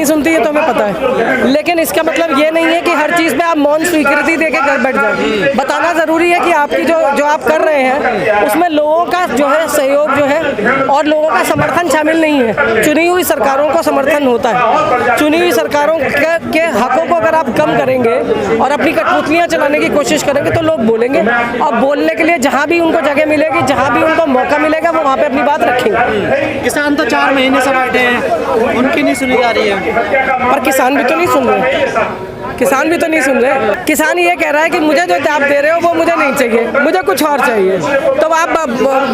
नहीं सुनती है तो हमें पता है, लेकिन इसका मतलब ये नहीं है कि हर चीज़ पे आप मौन स्वीकृति देके घर बैठ जाए। बताना ज़रूरी है कि आपकी जो आप कर रहे हैं उसमें लोगों का जो है सहयोग जो है और लोगों का समर्थन शामिल नहीं है। चुनी हुई सरकारों को समर्थन होता है। चुनी हुई सरकारों के हकों को अगर आप कम करेंगे और अपनी कठपुतलियाँ चलाने की कोशिश करेंगे तो लोग बोलेंगे, और बोलने के लिए जहाँ भी उनको जगह मिलेगी, जहाँ भी उनको मौका मिलेगा, वो वहाँ पे अपनी बात रखेंगे। किसान तो 4 महीने से बैठे हैं, उनकी नहीं सुनी जा रही है। पर किसान भी तो नहीं सुन रहे, किसान भी तो नहीं सुन रहे। किसान ये कह रहा है कि मुझे जो आप दे रहे हो वो मुझे नहीं चाहिए, मुझे कुछ और चाहिए। तो आप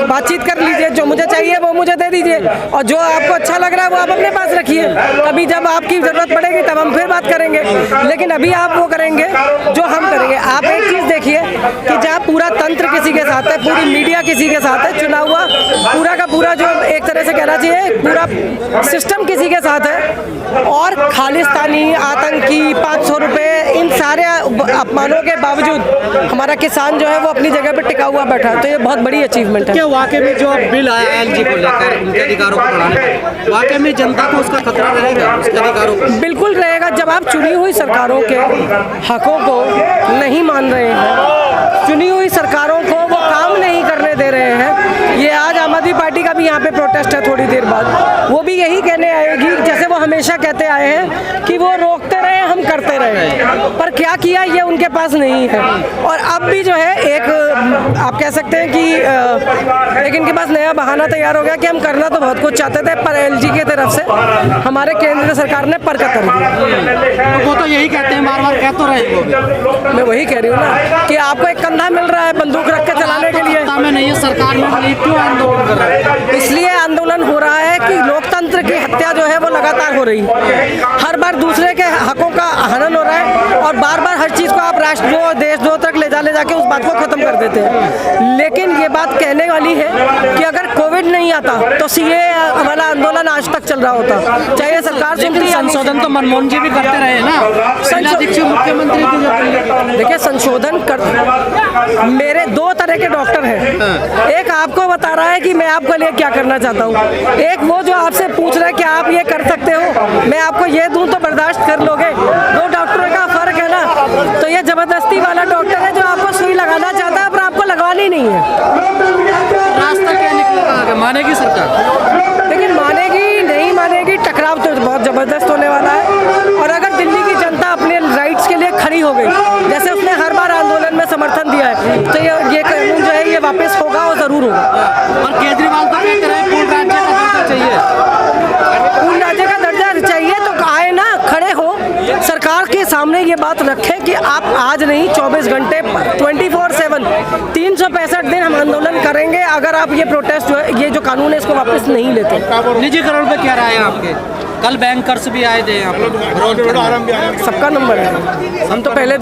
बातचीत कर लीजिए, जो मुझे चाहिए वो मुझे दे दीजिए, और जो आपको अच्छा लग रहा है वो आप अपने पास रखिए। कभी जब आपकी ज़रूरत पड़ेगी तब हम फिर बात करेंगे, लेकिन अभी आप वो करेंगे जो हम करेंगे। आप एक चीज़ देखिए कि जहाँ पूरा तंत्र किसी के साथ है, पूरी मीडिया किसी के साथ है, चुना हुआ पूरा का पूरा जो एक तरह से कहना चाहिए पूरा सिस्टम किसी के साथ है, और खालिस्तानी, आतंकी, 500 रुपये, इन सारे अपमानों के बावजूद हमारा किसान जो है वो अपनी जगह पे टिका हुआ बैठा। तो ये बहुत बड़ी अचीवमेंट है। क्या वाकई में जो बिल आया एलजी को लेकर उनके अधिकारों को बढ़ाने, वाकई में जनता को उसका खतरा रहेगा, उसके अधिकारों को? बिल्कुल रहेगा। जब आप चुनी हुई सरकारों के हकों को नहीं मान रहे हैं, चुनी हुई सरकारों को वो काम नहीं करने दे रहे हैं। ये आज आम आदमी पार्टी का भी यहाँ पे प्रोटेस्ट है, थोड़ी देर बाद वो भी यही कहने आएगी जैसे वो हमेशा कहते आए हैं कि वो रोकते रहे, हम करते रहे, पर क्या किया ये उनके पास नहीं है। और अब भी जो है एक आप कह सकते हैं कि एक इनके पास नया बहाना तैयार हो गया कि हम करना तो बहुत कुछ चाहते थे, पर एलजी की तरफ से हमारे केंद्र सरकार ने पर कर दिया। वो तो यही कहते हैं, बार बार कह तो रहे वो। मैं वही कह रही हूँ ना कि आपको एक कंधा मिल रहा है बंदूक रख के चलाने के लिए। में नहीं है सरकार में, क्यों आंदोलन कर रहे हैं? इसलिए आंदोलन हो रहा है कि लोकतंत्र की हत्या जो है वो लगातार हो रही है। हर बार दूसरे के हकों का हनन हो रहा है, और बार बार हर चीज़ को आप राष्ट्रद्रोह, देशद्रोह तक ले जाके उस बात को खत्म कर देते हैं। लेकिन ये बात कहने वाली है कि अगर कोविड नहीं आता तो सीए वाला आंदोलन आज तक चल रहा होता, चाहे सरकार सुनती। संशोधन तो मनमोहन जी भी करते रहे ना, मुख्यमंत्री की। देखिए संशोधन कर, मेरे 2 तरह के डॉक्टर हैं। एक आपको बता रहा है कि मैं आपके लिए क्या करना चाहता हूँ, एक वो जो आपसे पूछ रहा है कि आप ये कर सकते हो, मैं आपको ये दूं तो बर्दाश्त कर लोगे। 2 डॉक्टरों का फर्क है ना। तो ये जबरदस्ती वाला डॉक्टर है जो आपको सुई लगाना चाहता है पर आपको लगवानी नहीं है। रास्ता क्या निकलेगा, मानेगी सरकार? लेकिन मानेगी नहीं मानेगी, टकराव तो बहुत जबरदस्त होने वाला है। और अगर दिल्ली की जनता अपने राइट्स के लिए खड़ी हो गई, जैसे उसने हर बार आंदोलन में समर्थन दिया है, तो ये कानून जो है ये वापस होगा और ज़रूर होगा। और केजरीवाल तो कहते रहे पूर्ण राज्य का दर्जा चाहिए, पूर्ण राज्य का दर्जा चाहिए, तो आए ना, खड़े हो, सरकार के सामने ये बात रखें कि आप आज नहीं 24 घंटे 24/7 365 दिन हम आंदोलन करेंगे अगर आप ये प्रोटेस्ट जो है, ये जो कानून है इसको वापस नहीं लेते। निजीकरण पे क्या राय है आपके? कल बैंकर्स भी आए थे यहाँ पर। सबका नंबर है, हम तो पहले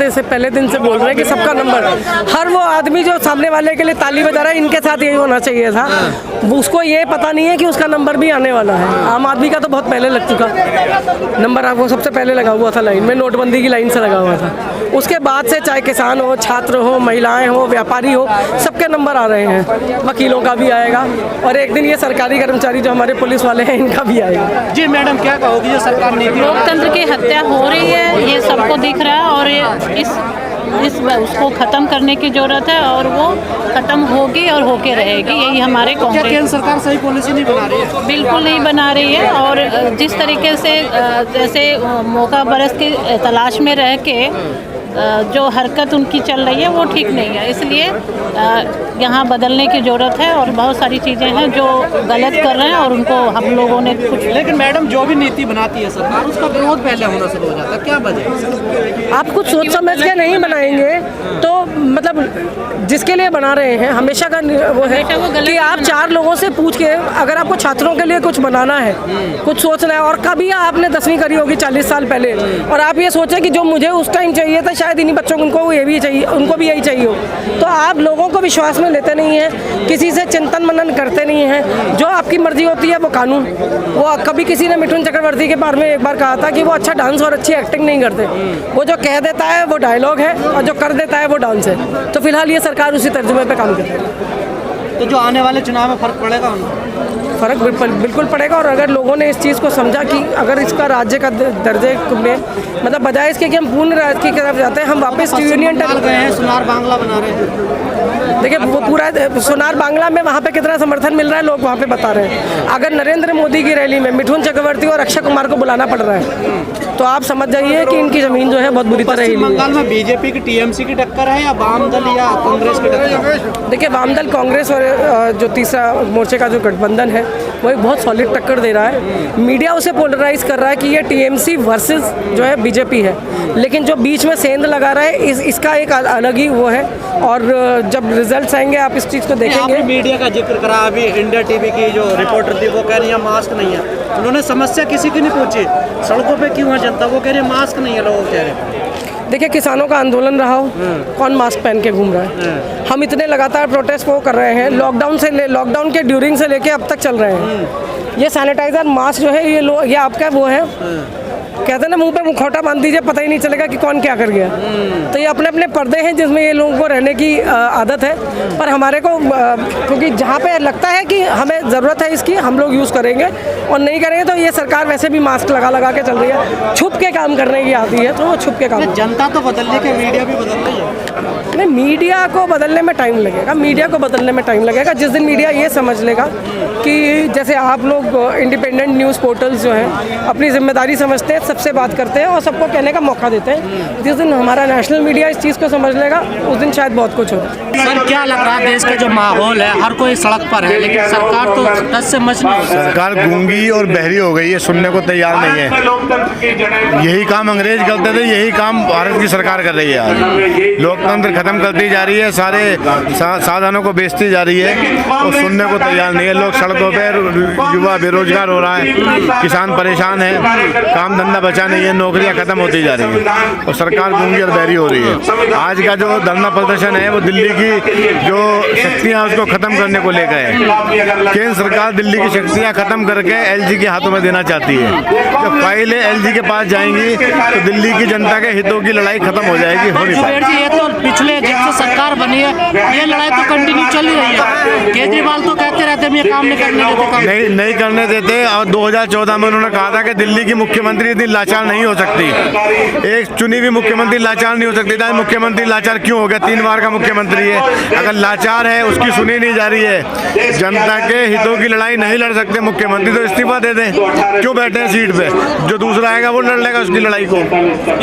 दिन से बोल रहे हैं कि सबका नंबर है। हर वो आदमी जो सामने वाले के लिए ताली बजा रहा है, इनके साथ यही होना चाहिए था। उसको ये पता नहीं है कि उसका नंबर भी आने वाला है। आम आदमी का तो बहुत पहले लग चुका नंबर, वो सबसे पहले लगा हुआ था लाइन में, नोटबंदी की लाइन से लगा हुआ था। उसके बाद से चाहे किसान हो, छात्र हो, महिलाएं हो, व्यापारी हो, सबके नंबर आ रहे हैं। वकीलों का भी आएगा, और एक दिन ये सरकारी कर्मचारी जो हमारे पुलिस वाले हैं इनका भी आएगा। जी मैडम, क्या कहोगी जो सरकार नीति? लोकतंत्र की हत्या हो रही है, ये सबको दिख रहा है, और इस उसको ख़त्म करने की ज़रूरत है, और वो ख़त्म होगी और होके रहेगी। यही हमारे कांग्रेस। केंद्र सरकार सही पॉलिसी नहीं बना रही है? बिल्कुल नहीं बना रही है, और जिस तरीके से जैसे मौका बरस की तलाश में रह के जो हरकत उनकी चल रही है वो ठीक नहीं है। इसलिए यहाँ बदलने की ज़रूरत है, और बहुत सारी चीज़ें हैं जो गलत कर रहे हैं, और उनको हम लोगों ने कुछ। लेकिन मैडम जो भी नीति बनाती है सरकार, उसका विरोध पहले होना शुरू हो जाता है, क्या वजह? आप कुछ सोच समझ के नहीं बनाएंगे तो मतलब जिसके लिए बना रहे हैं हमेशा का वो है कि आप 4 लोगों से पूछ के, अगर आपको छात्रों के लिए कुछ बनाना है, कुछ सोचना है, और कभी आपने 10वीं करी होगी 40 साल पहले, और आप ये सोचें कि जो मुझे उस टाइम चाहिए था शायद इन्हीं बच्चों को उनको ये भी चाहिए, उनको भी यही चाहिए हो, तो आप लोगों को विश्वास में लेते नहीं हैं, किसी से चिंतन मनन करते नहीं हैं। जो आपकी मर्जी होती है वो कानून। वो कभी किसी ने मिथुन चक्रवर्ती के बारे में एक बार कहा था कि वो अच्छा डांस और अच्छी एक्टिंग नहीं करते, वो जो कह देता है वो डायलॉग है, और जो कर देता है वो डांस है। तो फिलहाल ये सरकार उसी तर्जुमे पे काम कर रही है। तो जो आने वाले चुनाव में फर्क पड़ेगा उनको? फर्क बिल्कुल पड़ेगा। और अगर लोगों ने इस चीज़ को समझा कि अगर इसका राज्य का दर्जे में, मतलब बजाय इसके कि हम पूर्ण राज्य की तरफ जाते हैं, हम वापस यूनियन गए हैं, सोनार बांग्ला बना रहे हैं। देखिए वो पूरा सोनार बांग्ला में वहाँ पे कितना समर्थन मिल रहा है, लोग वहाँ पे बता रहे हैं। अगर नरेंद्र मोदी की रैली में मिथुन चक्रवर्ती और अक्षय कुमार को बुलाना पड़ रहा है, तो आप समझ जाइए कि इनकी ज़मीन जो है बहुत बुरी तरह हिली है। बंगाल में बीजेपी की टीएमसी की टक्कर है या वाम दल या कांग्रेस की टक्कर? देखिए वाम दल कांग्रेस और जो तीसरा मोर्चे का जो गठबंधन है वो एक बहुत सॉलिड टक्कर दे रहा है। मीडिया उसे पोलराइज कर रहा है कि ये टीएमसी वर्सेस जो है बीजेपी है, लेकिन जो बीच में सेंध लगा रहा है इसका एक अलग ही वो है। और जब रिजल्ट्स आएंगे आप इस चीज़ को देखेंगे। मीडिया का जिक्र करा, अभी इंडिया टीवी की जो रिपोर्टर थी वो कह रही है मास्क नहीं है। उन्होंने समस्या किसी की नहीं पूछी, सड़कों पे क्यों है जनता, वो कह रही है मास्क नहीं है, लोग कह रहे हैं। देखिए किसानों का आंदोलन रहा हो, कौन मास्क पहन के घूम रहा है? हम इतने लगातार प्रोटेस्ट वो कर रहे हैं, लॉकडाउन के ड्यूरिंग से लेके अब तक चल रहे हैं। ये सैनिटाइजर मास्क जो है ये आपका वो है, कहते हैं ना मुंह पे मुखौटा बांध दीजिए, पता ही नहीं चलेगा कि कौन क्या कर गया। तो ये अपने अपने पर्दे हैं जिसमें ये लोगों को रहने की आदत है। पर हमारे को क्योंकि जहाँ पे लगता है कि हमें ज़रूरत है इसकी, हम लोग यूज़ करेंगे, और नहीं करेंगे तो ये सरकार वैसे भी मास्क लगा के चल रही है, छुप के काम करने की आती है, तो वो छुप के काम। जनता तो बदलने के, मीडिया भी बदल रही है। नहीं, मीडिया को बदलने में टाइम लगेगा, मीडिया को बदलने में टाइम लगेगा। जिस दिन मीडिया ये समझ लेगा कि जैसे आप लोग इंडिपेंडेंट न्यूज़ पोर्टल्स जो हैं अपनी जिम्मेदारी समझते हैं, सबसे बात करते हैं और सबको कहने का मौका देते हैं, जिस दिन हमारा नेशनल मीडिया इस चीज़ को समझ लेगा उस दिन शायद बहुत कुछ होगा। सर क्या लग रहा है, देश का जो माहौल है, हर कोई सड़क पर है, लेकिन सरकार तो टस से मच नहीं। सरकार गूंगी और बहरी हो गई है, सुनने को तैयार नहीं है। यही काम अंग्रेज करते थे, यही काम भारत की सरकार कर रही है। आज लोकतंत्र खत्म करती जा रही है, सारे साधनों को बेचती जा रही है और सुनने को तैयार नहीं है। लोग सड़कों पर, युवा बेरोजगार हो रहा है, किसान परेशान है, काम धंधा बचा नहीं है, नौकरियां खत्म होती जा रही हैं और सरकार गूंगी और बहरी हो रही है। आज का जो धरना प्रदर्शन है वो दिल्ली की जो शक्तियां उसको खत्म करने को लेकर है। केंद्र सरकार दिल्ली की शक्तियां खत्म करके एलजी के हाथों में देना चाहती है। जब फाइलें एलजी के पास जाएंगी तो दिल्ली की जनता के हितों की लड़ाई खत्म हो जाएगी। ये तो पिछले जब से सरकार बनी है ये लड़ाई तो कंटिन्यू चल ही रही है। केजरीवाल तो कहते रहते हैं ये काम नहीं करने देते, नहीं करने देते। और 2014 में उन्होंने कहा था कि दिल्ली की मुख्यमंत्री इतनी लाचार नहीं हो सकती, एक चुनी हुई मुख्यमंत्री लाचार नहीं हो सकती। मुख्यमंत्री लाचार क्यों हो गया? 3 बार का मुख्यमंत्री है, अगर लाचार है उसकी सुनी नहीं जा रही है, जनता के हितों की लड़ाई नहीं लड़ सकते मुख्यमंत्री, तो इस्तीफा दे दें। क्यों बैठे हैं सीट पे? जो दूसरा आएगा वो लड़ लेगा उसकी लड़ाई को।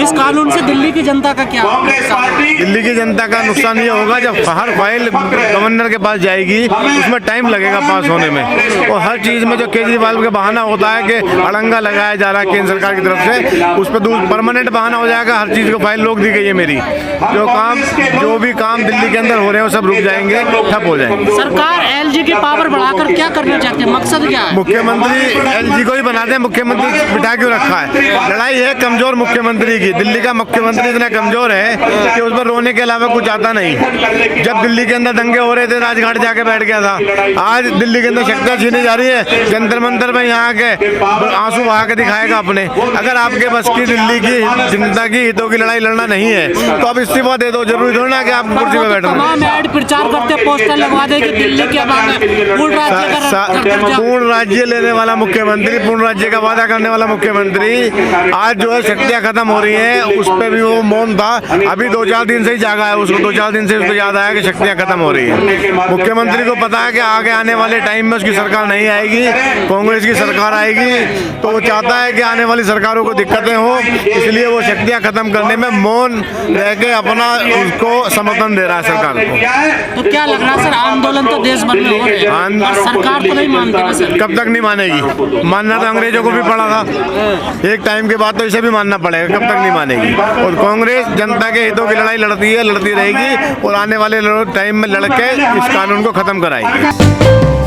इस कानून से दिल्ली की जनता का क्या? दिल्ली की जनता का नुकसान ये होगा जब हर फाइल गवर्नर के पास जाएगी उसमें टाइम लगेगा पास होने में। और हर चीज़ में जो केजरीवाल का बहाना होता है कि अड़ंगा लगाया जा रहा है केंद्र सरकार की तरफ से, उस पर परमानेंट बहाना हो जाएगा। हर चीज़ को फाइल रोक दी गई है मेरी। जो भी काम दिल्ली के अंदर हो रहे हैं वो सब रुक जाएंगे, ठप हो जाएंगे। सरकार एलजी की पावर बढ़ाकर क्या करना चाहती है? मकसद क्या है? मुख्यमंत्री एलजी को ही बनाते हैं, मुख्यमंत्री बिठा क्यों रखा है? लड़ाई है कमजोर मुख्यमंत्री की। दिल्ली का मुख्यमंत्री इतना कमजोर है कि उस पर रोने के अलावा कुछ आता नहीं। जब दिल्ली के अंदर दंगे हो रहे थे राजघाट जाके बैठ गया था। आज दिल्ली के अंदर शक्तियां छीनी जा रही है, जंतर मंतर में यहाँ के आंसू बहा के दिखाएगा अपने। अगर आपके बस की दिल्ली की जनता की हितों की लड़ाई लड़ना नहीं है तो आप इस्तीफा दे दो, जरूरी थोड़ा ना कि आप कुर्सी पे बैठो। प्रचार करते पोस्टर लगवा दे कि दिल्ली के पूर्ण राज्य लेने वाला मुख्यमंत्री, पूर्ण राज्य का वादा करने वाला मुख्यमंत्री आज जो है शक्तियां खत्म हो रही हैं उस पर भी वो मौन था। अभी 2-4 दिन से ही जागा है, उसको 2-4 दिन से उसको याद आया कि शक्तियां खत्म हो रही है। मुख्यमंत्री को पता है कि आगे आने वाले टाइम में उसकी सरकार नहीं आएगी, कांग्रेस की सरकार आएगी, तो वो चाहता है कि आने वाली सरकारों को दिक्कतें हो, इसलिए वो शक्तियां खत्म करने में मौन रह के अपना उसको समर्थन दे रहा है सरकार को। तो क्या लग रहा है सर, आंदोलन तो देश भर में हो रहे हैं, सरकार तो नहीं मानती ना सर? कब तक नहीं मानेगी? मानना तो अंग्रेजों को भी पड़ा था, एक टाइम के बाद तो इसे भी मानना पड़ेगा। कब तक नहीं मानेगी? और कांग्रेस जनता के हितों की लड़ाई लड़ती है, लड़ती रहेगी और आने वाले टाइम में लड़के इस कानून को खत्म कराएगी।